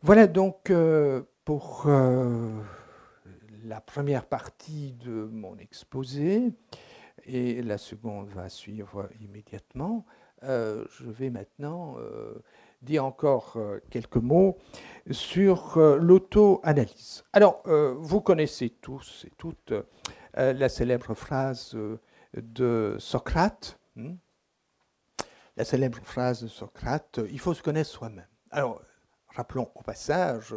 Voilà donc pour la première partie de mon exposé, et la seconde va suivre immédiatement. Je vais maintenant dire encore quelques mots sur l'auto-analyse. Alors, vous connaissez tous et toutes la célèbre phrase de Socrate. La célèbre phrase de Socrate, il faut se connaître soi-même. Alors, rappelons au passage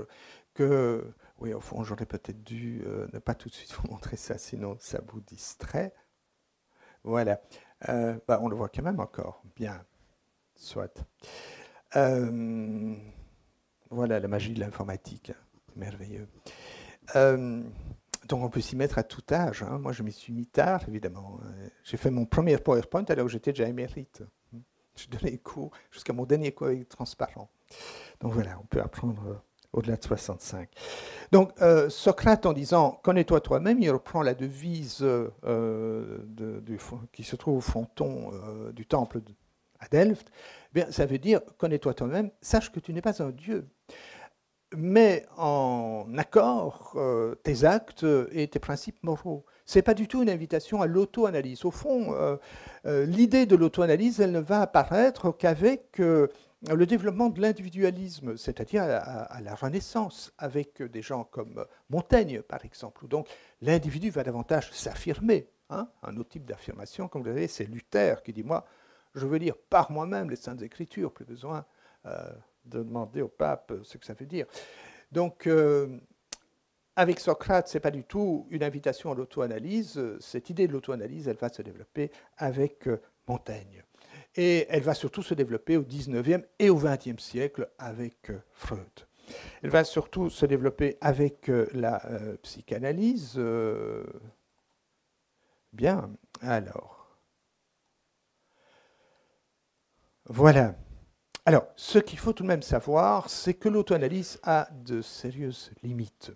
que, oui, au fond, j'aurais peut-être dû ne pas tout de suite vous montrer ça, sinon ça vous distrait. Voilà. Bah, on le voit quand même encore. Bien, soit. Euh, voilà la magie de l'informatique. Merveilleux. Euh, donc on peut s'y mettre à tout âge, hein. Moi, je m'y suis mis tard, évidemment. J'ai fait mon premier PowerPoint alors que j'étais déjà émérite. Je donnais cours jusqu'à mon dernier cours avec transparent. Donc voilà, on peut apprendre au-delà de 65. Donc Socrate, en disant connais-toi toi-même, il reprend la devise qui se trouve au fronton du temple à Delphes. Bien, ça veut dire connais-toi toi-même, sache que tu n'es pas un dieu. Mets en accord tes actes et tes principes moraux. Ce n'est pas du tout une invitation à l'auto-analyse. Au fond, l'idée de l'auto-analyse, elle ne va apparaître qu'avec le développement de l'individualisme, c'est-à-dire à la Renaissance, avec des gens comme Montaigne, par exemple, où donc l'individu va davantage s'affirmer. Hein. Un autre type d'affirmation, comme vous le savez, c'est Luther qui dit, moi, je veux lire par moi-même les Saintes Écritures, plus besoin de demander au pape ce que ça veut dire. Donc, avec Socrate, ce n'est pas du tout une invitation à l'auto-analyse. Cette idée de l'auto-analyse, elle va se développer avec Montaigne. Et elle va surtout se développer au XIXe et au XXe siècle avec Freud. Elle va surtout se développer avec la psychanalyse. Bien, alors, voilà. Alors, ce qu'il faut tout de même savoir, c'est que l'auto-analyse a de sérieuses limites.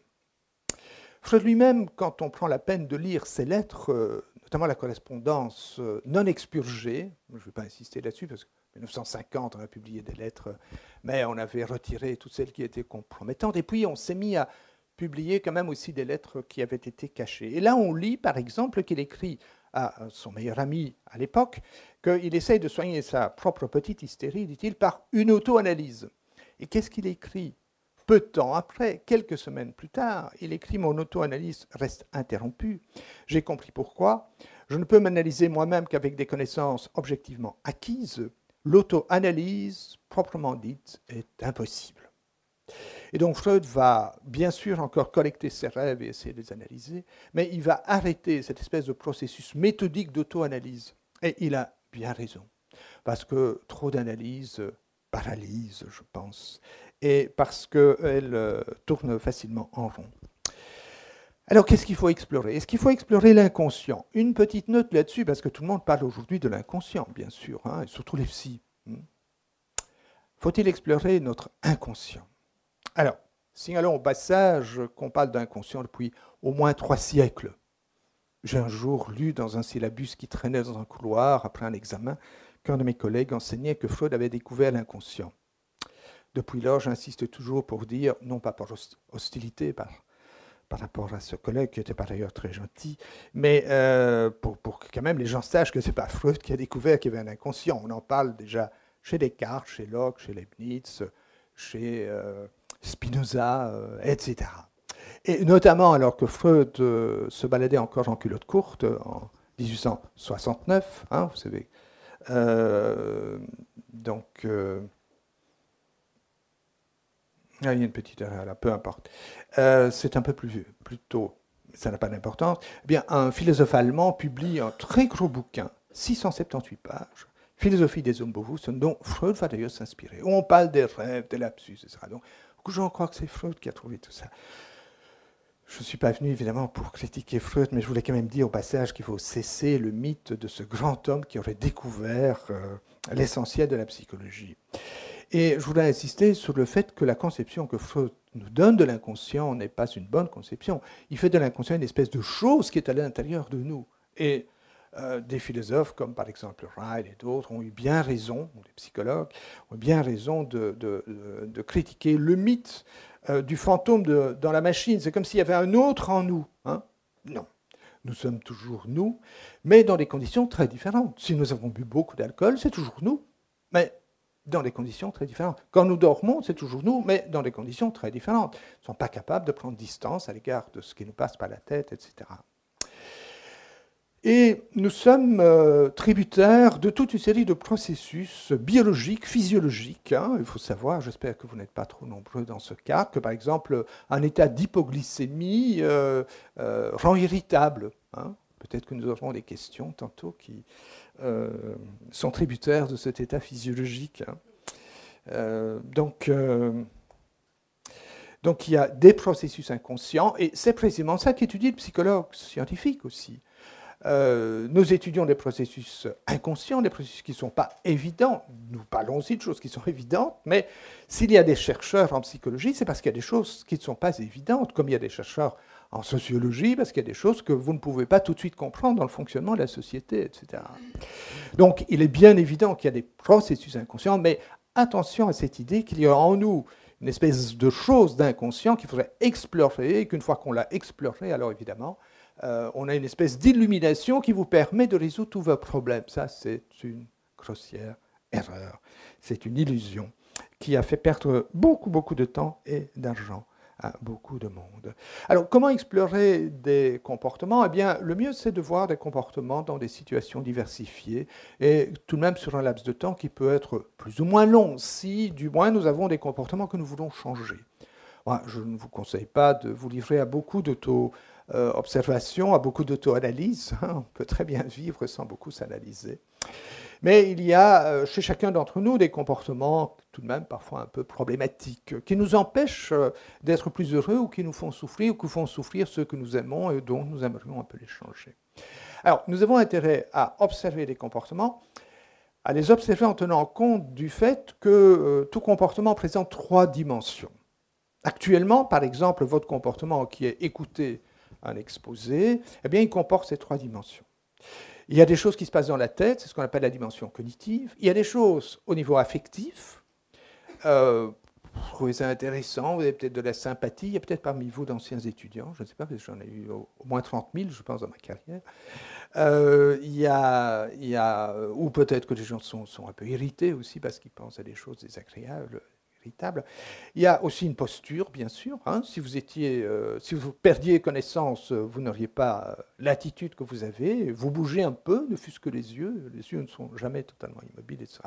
Freud lui-même, quand on prend la peine de lire ses lettres, notamment la correspondance non expurgée, je ne vais pas insister là-dessus parce qu'en 1950, on a publié des lettres, mais on avait retiré toutes celles qui étaient compromettantes. Et puis, on s'est mis à publier quand même aussi des lettres qui avaient été cachées. Et là, on lit, par exemple, qu'il écrit à son meilleur ami à l'époque qu'il essaye de soigner sa propre petite hystérie, dit-il, par une auto-analyse. Et qu'est-ce qu'il écrit? Peu de temps après, quelques semaines plus tard, il écrit mon auto-analyse reste interrompue. J'ai compris pourquoi. Je ne peux m'analyser moi-même qu'avec des connaissances objectivement acquises. L'auto-analyse, proprement dite, est impossible. Et donc Freud va bien sûr encore collecter ses rêves et essayer de les analyser, mais il va arrêter cette espèce de processus méthodique d'auto-analyse. Et il a bien raison, parce que trop d'analyse paralyse, je pense, et parce qu'elle tourne facilement en rond. Alors, qu'est-ce qu'il faut explorer? Est-ce qu'il faut explorer l'inconscient? Une petite note là-dessus, parce que tout le monde parle aujourd'hui de l'inconscient, bien sûr, hein, et surtout les psys. Faut-il explorer notre inconscient? Alors, signalons au passage qu'on parle d'inconscient depuis au moins 3 siècles. J'ai un jour lu dans un syllabus qui traînait dans un couloir après un examen qu'un de mes collègues enseignait que Freud avait découvert l'inconscient. Depuis lors, j'insiste toujours pour dire, non pas par hostilité, par rapport à ce collègue qui était par ailleurs très gentil, mais pour que quand même les gens sachent que ce n'est pas Freud qui a découvert qu'il y avait un inconscient. On en parle déjà chez Descartes, chez Locke, chez Leibniz, chez Spinoza, etc. Et notamment alors que Freud se baladait encore en culotte courte en 1869, hein, vous savez. Donc, ah, il y a une petite erreur là, peu importe. C'est un peu plus vieux, plus tôt, ça n'a pas d'importance. Eh bien, un philosophe allemand publie un très gros bouquin, 678 pages, Philosophie des Unbewussten, dont Freud va d'ailleurs s'inspirer. Où on parle des rêves, des lapsus, etc. Donc, beaucoup de gens croient que c'est Freud qui a trouvé tout ça. Je ne suis pas venu évidemment pour critiquer Freud, mais je voulais quand même dire au passage qu'il faut cesser le mythe de ce grand homme qui aurait découvert l'essentiel de la psychologie. Et je voudrais insister sur le fait que la conception que Freud nous donne de l'inconscient n'est pas une bonne conception. Il fait de l'inconscient une espèce de chose qui est à l'intérieur de nous. Et Des philosophes comme par exemple Ryle et d'autres ont eu bien raison, ou des psychologues ont eu bien raison de critiquer le mythe du fantôme dans la machine. C'est comme s'il y avait un autre en nous. Hein. Non, nous sommes toujours nous, mais dans des conditions très différentes. Si nous avons bu beaucoup d'alcool, c'est toujours nous, mais dans des conditions très différentes. Quand nous dormons, c'est toujours nous, mais dans des conditions très différentes. Nous ne sommes pas capables de prendre distance à l'égard de ce qui nous passe par la tête, etc. Et nous sommes tributaires de toute une série de processus biologiques, physiologiques. Hein. Il faut savoir, j'espère que vous n'êtes pas trop nombreux dans ce cas, que par exemple un état d'hypoglycémie rend irritable. Hein. Peut-être que nous aurons des questions tantôt qui sont tributaires de cet état physiologique. Hein. Donc il y a des processus inconscients, et c'est précisément ça qu'étudie le psychologue scientifique aussi. Nous étudions des processus inconscients, des processus qui ne sont pas évidents. Nous parlons aussi de choses qui sont évidentes, mais s'il y a des chercheurs en psychologie, c'est parce qu'il y a des choses qui ne sont pas évidentes, comme il y a des chercheurs en sociologie, parce qu'il y a des choses que vous ne pouvez pas tout de suite comprendre dans le fonctionnement de la société, etc. Donc il est bien évident qu'il y a des processus inconscients, mais attention à cette idée qu'il y a en nous une espèce de chose d'inconscient qu'il faudrait explorer, et qu'une fois qu'on l'a exploré, alors évidemment, on a une espèce d'illumination qui vous permet de résoudre tous vos problèmes. Ça, c'est une grossière erreur. C'est une illusion qui a fait perdre beaucoup, beaucoup de temps et d'argent à beaucoup de monde. Alors, comment explorer des comportements? Eh bien, le mieux, c'est de voir des comportements dans des situations diversifiées, et tout de même sur un laps de temps qui peut être plus ou moins long, si du moins nous avons des comportements que nous voulons changer. Moi, je ne vous conseille pas de vous livrer à beaucoup d'auto-observation, à beaucoup d'auto-analyse. Hein. On peut très bien vivre sans beaucoup s'analyser. Mais il y a chez chacun d'entre nous des comportements tout de même parfois un peu problématiques, qui nous empêchent d'être plus heureux, ou qui nous font souffrir, ou qui font souffrir ceux que nous aimons et dont nous aimerions un peu les changer. Alors, nous avons intérêt à observer les comportements, à les observer en tenant compte du fait que tout comportement présente 3 dimensions. Actuellement, par exemple, votre comportement qui est écouter un exposé, eh bien, il comporte ces 3 dimensions. Il y a des choses qui se passent dans la tête, c'est ce qu'on appelle la dimension cognitive. Il y a des choses au niveau affectif. Vous trouvez ça intéressant, vous avez peut-être de la sympathie. Il y a peut-être parmi vous d'anciens étudiants, je ne sais pas, parce que j'en ai eu au moins 30 000, je pense, dans ma carrière. Ou peut-être que les gens sont un peu irrités aussi parce qu'ils pensent à des choses désagréables. Il y a aussi une posture, bien sûr. Hein. Si vous perdiez connaissance, vous n'auriez pas l'attitude que vous avez. Vous bougez un peu, ne fût-ce que les yeux. Les yeux ne sont jamais totalement immobiles, etc.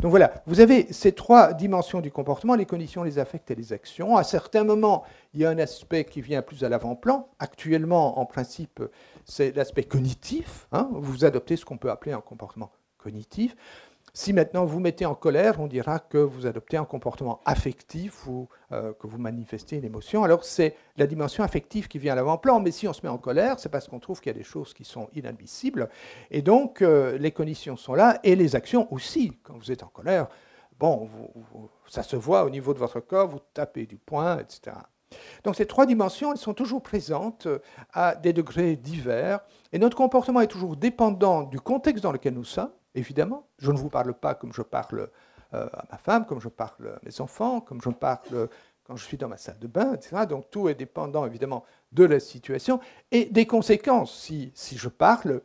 Donc voilà, vous avez ces 3 dimensions du comportement, les conditions, les affects et les actions. À certains moments, il y a un aspect qui vient plus à l'avant-plan. Actuellement, en principe, c'est l'aspect cognitif. Hein. Vous adoptez ce qu'on peut appeler un comportement cognitif. Si maintenant vous mettez en colère, on dira que vous adoptez un comportement affectif, ou que vous manifestez une émotion. Alors c'est la dimension affective qui vient à l'avant-plan, mais si on se met en colère, c'est parce qu'on trouve qu'il y a des choses qui sont inadmissibles. Et donc les conditions sont là, et les actions aussi. Quand vous êtes en colère, bon, ça se voit au niveau de votre corps, vous tapez du poing, etc. Donc ces 3 dimensions, elles sont toujours présentes à des degrés divers, et notre comportement est toujours dépendant du contexte dans lequel nous sommes. Évidemment, je ne vous parle pas comme je parle à ma femme, comme je parle à mes enfants, comme je parle quand je suis dans ma salle de bain, etc. Donc tout est dépendant évidemment de la situation et des conséquences. Si je parle,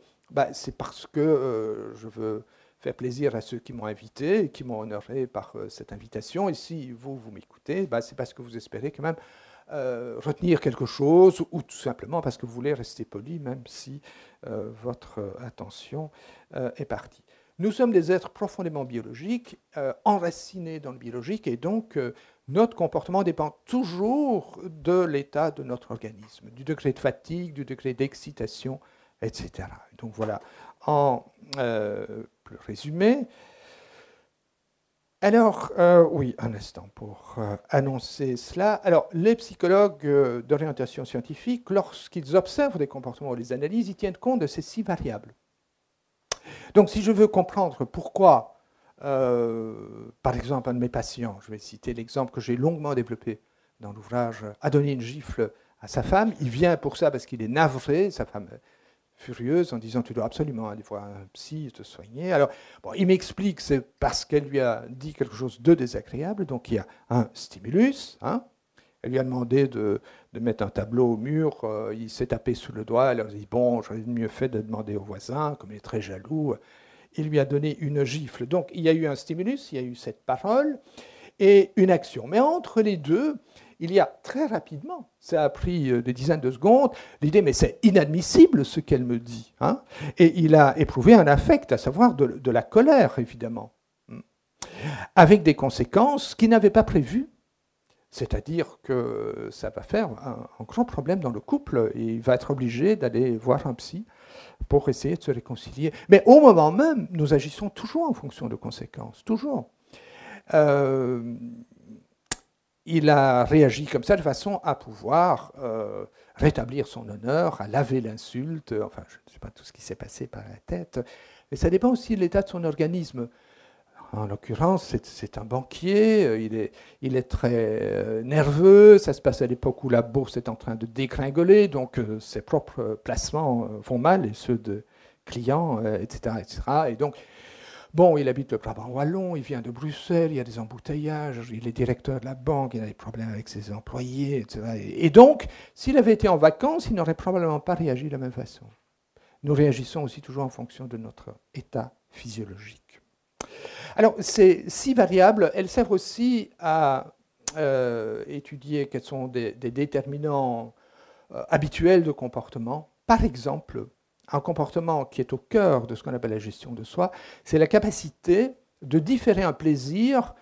c'est parce que je veux faire plaisir à ceux qui m'ont invité et qui m'ont honoré par cette invitation. Et si vous m'écoutez, c'est parce que vous espérez quand même retenir quelque chose, ou tout simplement parce que vous voulez rester poli, même si votre attention est partie. Nous sommes des êtres profondément biologiques, enracinés dans le biologique, et donc notre comportement dépend toujours de l'état de notre organisme, du degré de fatigue, du degré d'excitation, etc. Donc voilà, en plus résumé. Alors, oui, un instant pour annoncer cela. Alors, les psychologues d'orientation scientifique, lorsqu'ils observent des comportements ou les analysent, ils tiennent compte de ces 6 variables. Donc, si je veux comprendre pourquoi, par exemple, un de mes patients, je vais citer l'exemple que j'ai longuement développé dans l'ouvrage, a donné une gifle à sa femme, il vient pour ça parce qu'il est navré, sa femme furieuse en disant tu dois absolument aller voir un psy et te soigner. Alors, bon, il m'explique que c'est parce qu'elle lui a dit quelque chose de désagréable, donc il y a un stimulus. Hein. Elle lui a demandé de mettre un tableau au mur, il s'est tapé sous le doigt, elle a dit bon, j'aurais mieux fait de demander au voisin, comme il est très jaloux. Il lui a donné une gifle. Donc il y a eu un stimulus, il y a eu cette parole et une action. Mais entre les deux, il y a très rapidement, ça a pris des dizaines de secondes, l'idée, mais c'est inadmissible ce qu'elle me dit. Hein. Et il a éprouvé un affect, à savoir de la colère, évidemment, avec des conséquences qu'il n'avait pas prévues. C'est-à-dire que ça va faire un grand problème dans le couple et il va être obligé d'aller voir un psy pour essayer de se réconcilier. Mais au moment même, nous agissons toujours en fonction de conséquences, toujours. Il a réagi comme ça de façon à pouvoir rétablir son honneur, à laver l'insulte. Enfin, je ne sais pas tout ce qui s'est passé par la tête, mais ça dépend aussi de l'état de son organisme. En l'occurrence, c'est un banquier, il est très nerveux, ça se passe à l'époque où la bourse est en train de dégringoler, donc ses propres placements vont mal, et ceux de clients, etc., etc. Et donc, bon, il habite le Brabant wallon, il vient de Bruxelles, il y a des embouteillages, il est directeur de la banque, il a des problèmes avec ses employés, etc. Et donc, s'il avait été en vacances, il n'aurait probablement pas réagi de la même façon. Nous réagissons aussi toujours en fonction de notre état physiologique. Alors, ces 6 variables, elles servent aussi à étudier quels sont des déterminants habituels de comportement. Par exemple, un comportement qui est au cœur de ce qu'on appelle la gestion de soi, c'est la capacité de différer un plaisir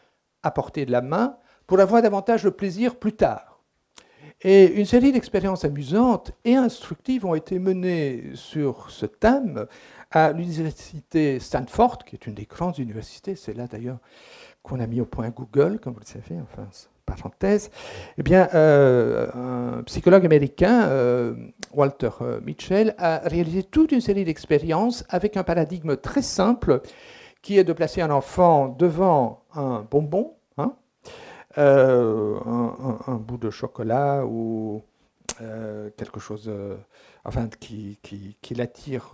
à portée de la main pour avoir davantage de plaisir plus tard. Et une série d'expériences amusantes et instructives ont été menées sur ce thème à l'université Stanford, qui est une des grandes universités, c'est là d'ailleurs qu'on a mis au point Google, comme vous le savez, enfin, parenthèse. Eh bien, un psychologue américain, Walter Mitchell, a réalisé toute une série d'expériences avec un paradigme très simple, qui est de placer un enfant devant un bonbon, hein, un bout de chocolat ou quelque chose enfin, qui l'attire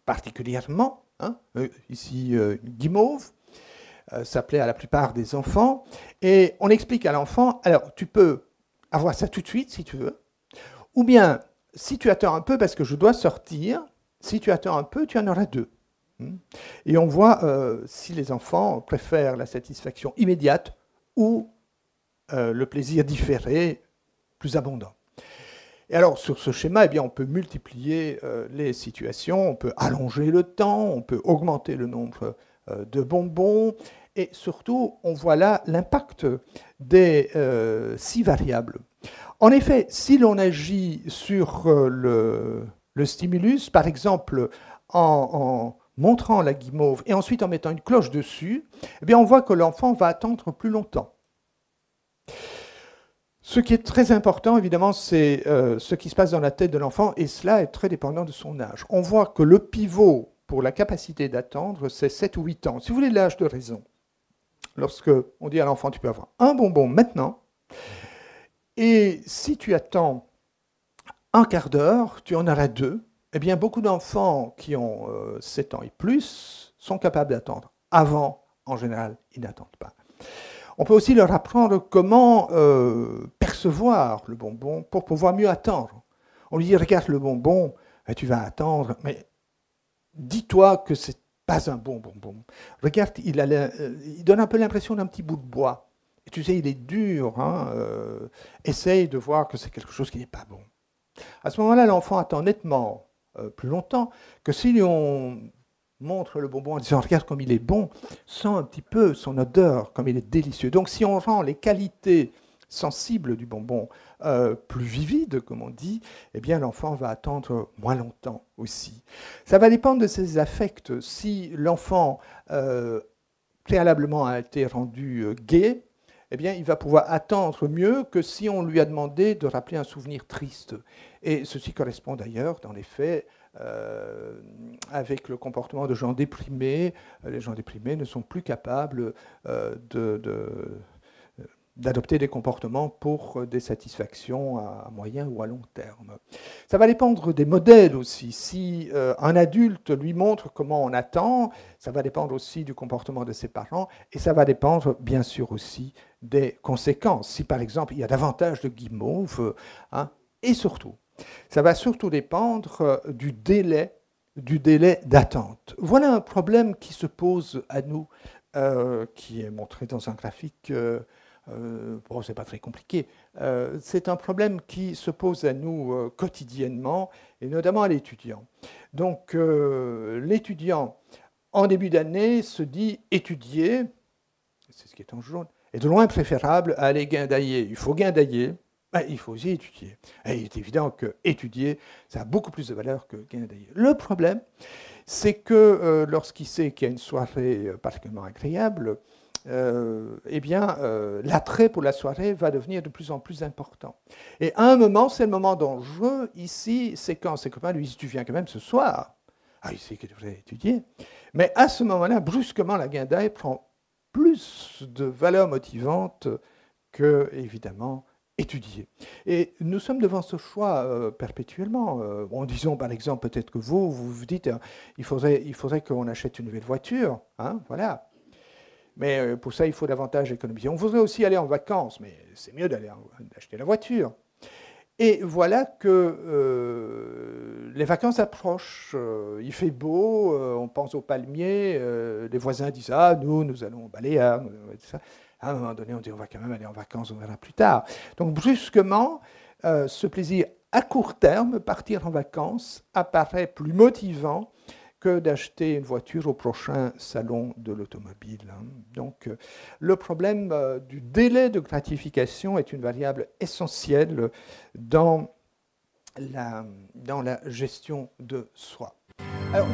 particulièrement. Hein, ici, une guimauve, ça plaît à la plupart des enfants. Et on explique à l'enfant, alors tu peux avoir ça tout de suite si tu veux, ou bien si tu attends un peu parce que je dois sortir, si tu attends un peu, tu en auras 2. Et on voit si les enfants préfèrent la satisfaction immédiate ou le plaisir différé plus abondant. Et alors, sur ce schéma, eh bien, on peut multiplier les situations, on peut allonger le temps, on peut augmenter le nombre de bonbons, et surtout, on voit là l'impact des 6 variables. En effet, si l'on agit sur le stimulus, par exemple en montrant la guimauve et ensuite en mettant une cloche dessus, eh bien, on voit que l'enfant va attendre plus longtemps. Ce qui est très important, évidemment, c'est ce qui se passe dans la tête de l'enfant, et cela est très dépendant de son âge. On voit que le pivot pour la capacité d'attendre, c'est 7 ou 8 ans. Si vous voulez l'âge de raison, lorsque on dit à l'enfant, tu peux avoir un bonbon maintenant, et si tu attends un quart d'heure, tu en auras 2, eh bien, beaucoup d'enfants qui ont 7 ans et plus sont capables d'attendre. Avant, en général, ils n'attendent pas. On peut aussi leur apprendre comment percevoir le bonbon pour pouvoir mieux attendre. On lui dit, regarde le bonbon, tu vas attendre, mais dis-toi que ce n'est pas un bon bonbon. Regarde, il donne un peu l'impression d'un petit bout de bois. Et tu sais, il est dur. Hein, essaye de voir que c'est quelque chose qui n'est pas bon. À ce moment-là, l'enfant attend nettement plus longtemps que si on montre le bonbon en disant regarde comme il est bon, sent un petit peu son odeur, comme il est délicieux. Donc si on rend les qualités sensibles du bonbon plus vivides, comme on dit, eh bien l'enfant va attendre moins longtemps aussi. Ça va dépendre de ses affects. Si l'enfant préalablement a été rendu gai, eh bien, il va pouvoir attendre mieux que si on lui a demandé de rappeler un souvenir triste. Et ceci correspond d'ailleurs, dans les faits, avec le comportement de gens déprimés. Les gens déprimés ne sont plus capables d'adopter des comportements pour des satisfactions à moyen ou à long terme. Ça va dépendre des modèles aussi. Si un adulte lui montre comment on attend, ça va dépendre aussi du comportement de ses parents et ça va dépendre bien sûr aussi des conséquences. Si par exemple il y a davantage de guimauves, hein, et surtout, ça va surtout dépendre du délai d'attente. Voilà un problème qui se pose à nous, qui est montré dans un graphique. Bon, c'est pas très compliqué. C'est un problème qui se pose à nous quotidiennement, et notamment à l'étudiant. Donc, l'étudiant, en début d'année, se dit étudier, c'est ce qui est en jaune, est de loin préférable à aller guindailler. Il faut guindailler, ben, il faut aussi étudier. Et il est évident que étudier, ça a beaucoup plus de valeur que guindailler. Le problème, c'est que lorsqu'il sait qu'il y a une soirée particulièrement agréable, eh bien, l'attrait pour la soirée va devenir de plus en plus important. Et à un moment, c'est le moment dangereux. Ici, c'est quand ses copains lui disent « Tu viens quand même ce soir ?» Ah, il sait qu'il devrait étudier. Mais à ce moment-là, brusquement, la guindaille prend plus de valeur motivante que, évidemment, étudier. Et nous sommes devant ce choix perpétuellement. Bon, disons par exemple, peut-être que vous vous dites il faudrait qu'on achète une nouvelle voiture, hein, voilà. Mais pour ça, il faut davantage économiser. On voudrait aussi aller en vacances, mais c'est mieux d'acheter la voiture. Et voilà que les vacances approchent. Il fait beau, on pense aux palmiers. Les voisins disent « Ah, nous allons au Baléares. » À un moment donné, on dit « On va quand même aller en vacances, on verra plus tard. » Donc, brusquement, ce plaisir à court terme, partir en vacances, apparaît plus motivant que d'acheter une voiture au prochain salon de l'automobile. Donc, le problème du délai de gratification est une variable essentielle dans la gestion de soi. Alors,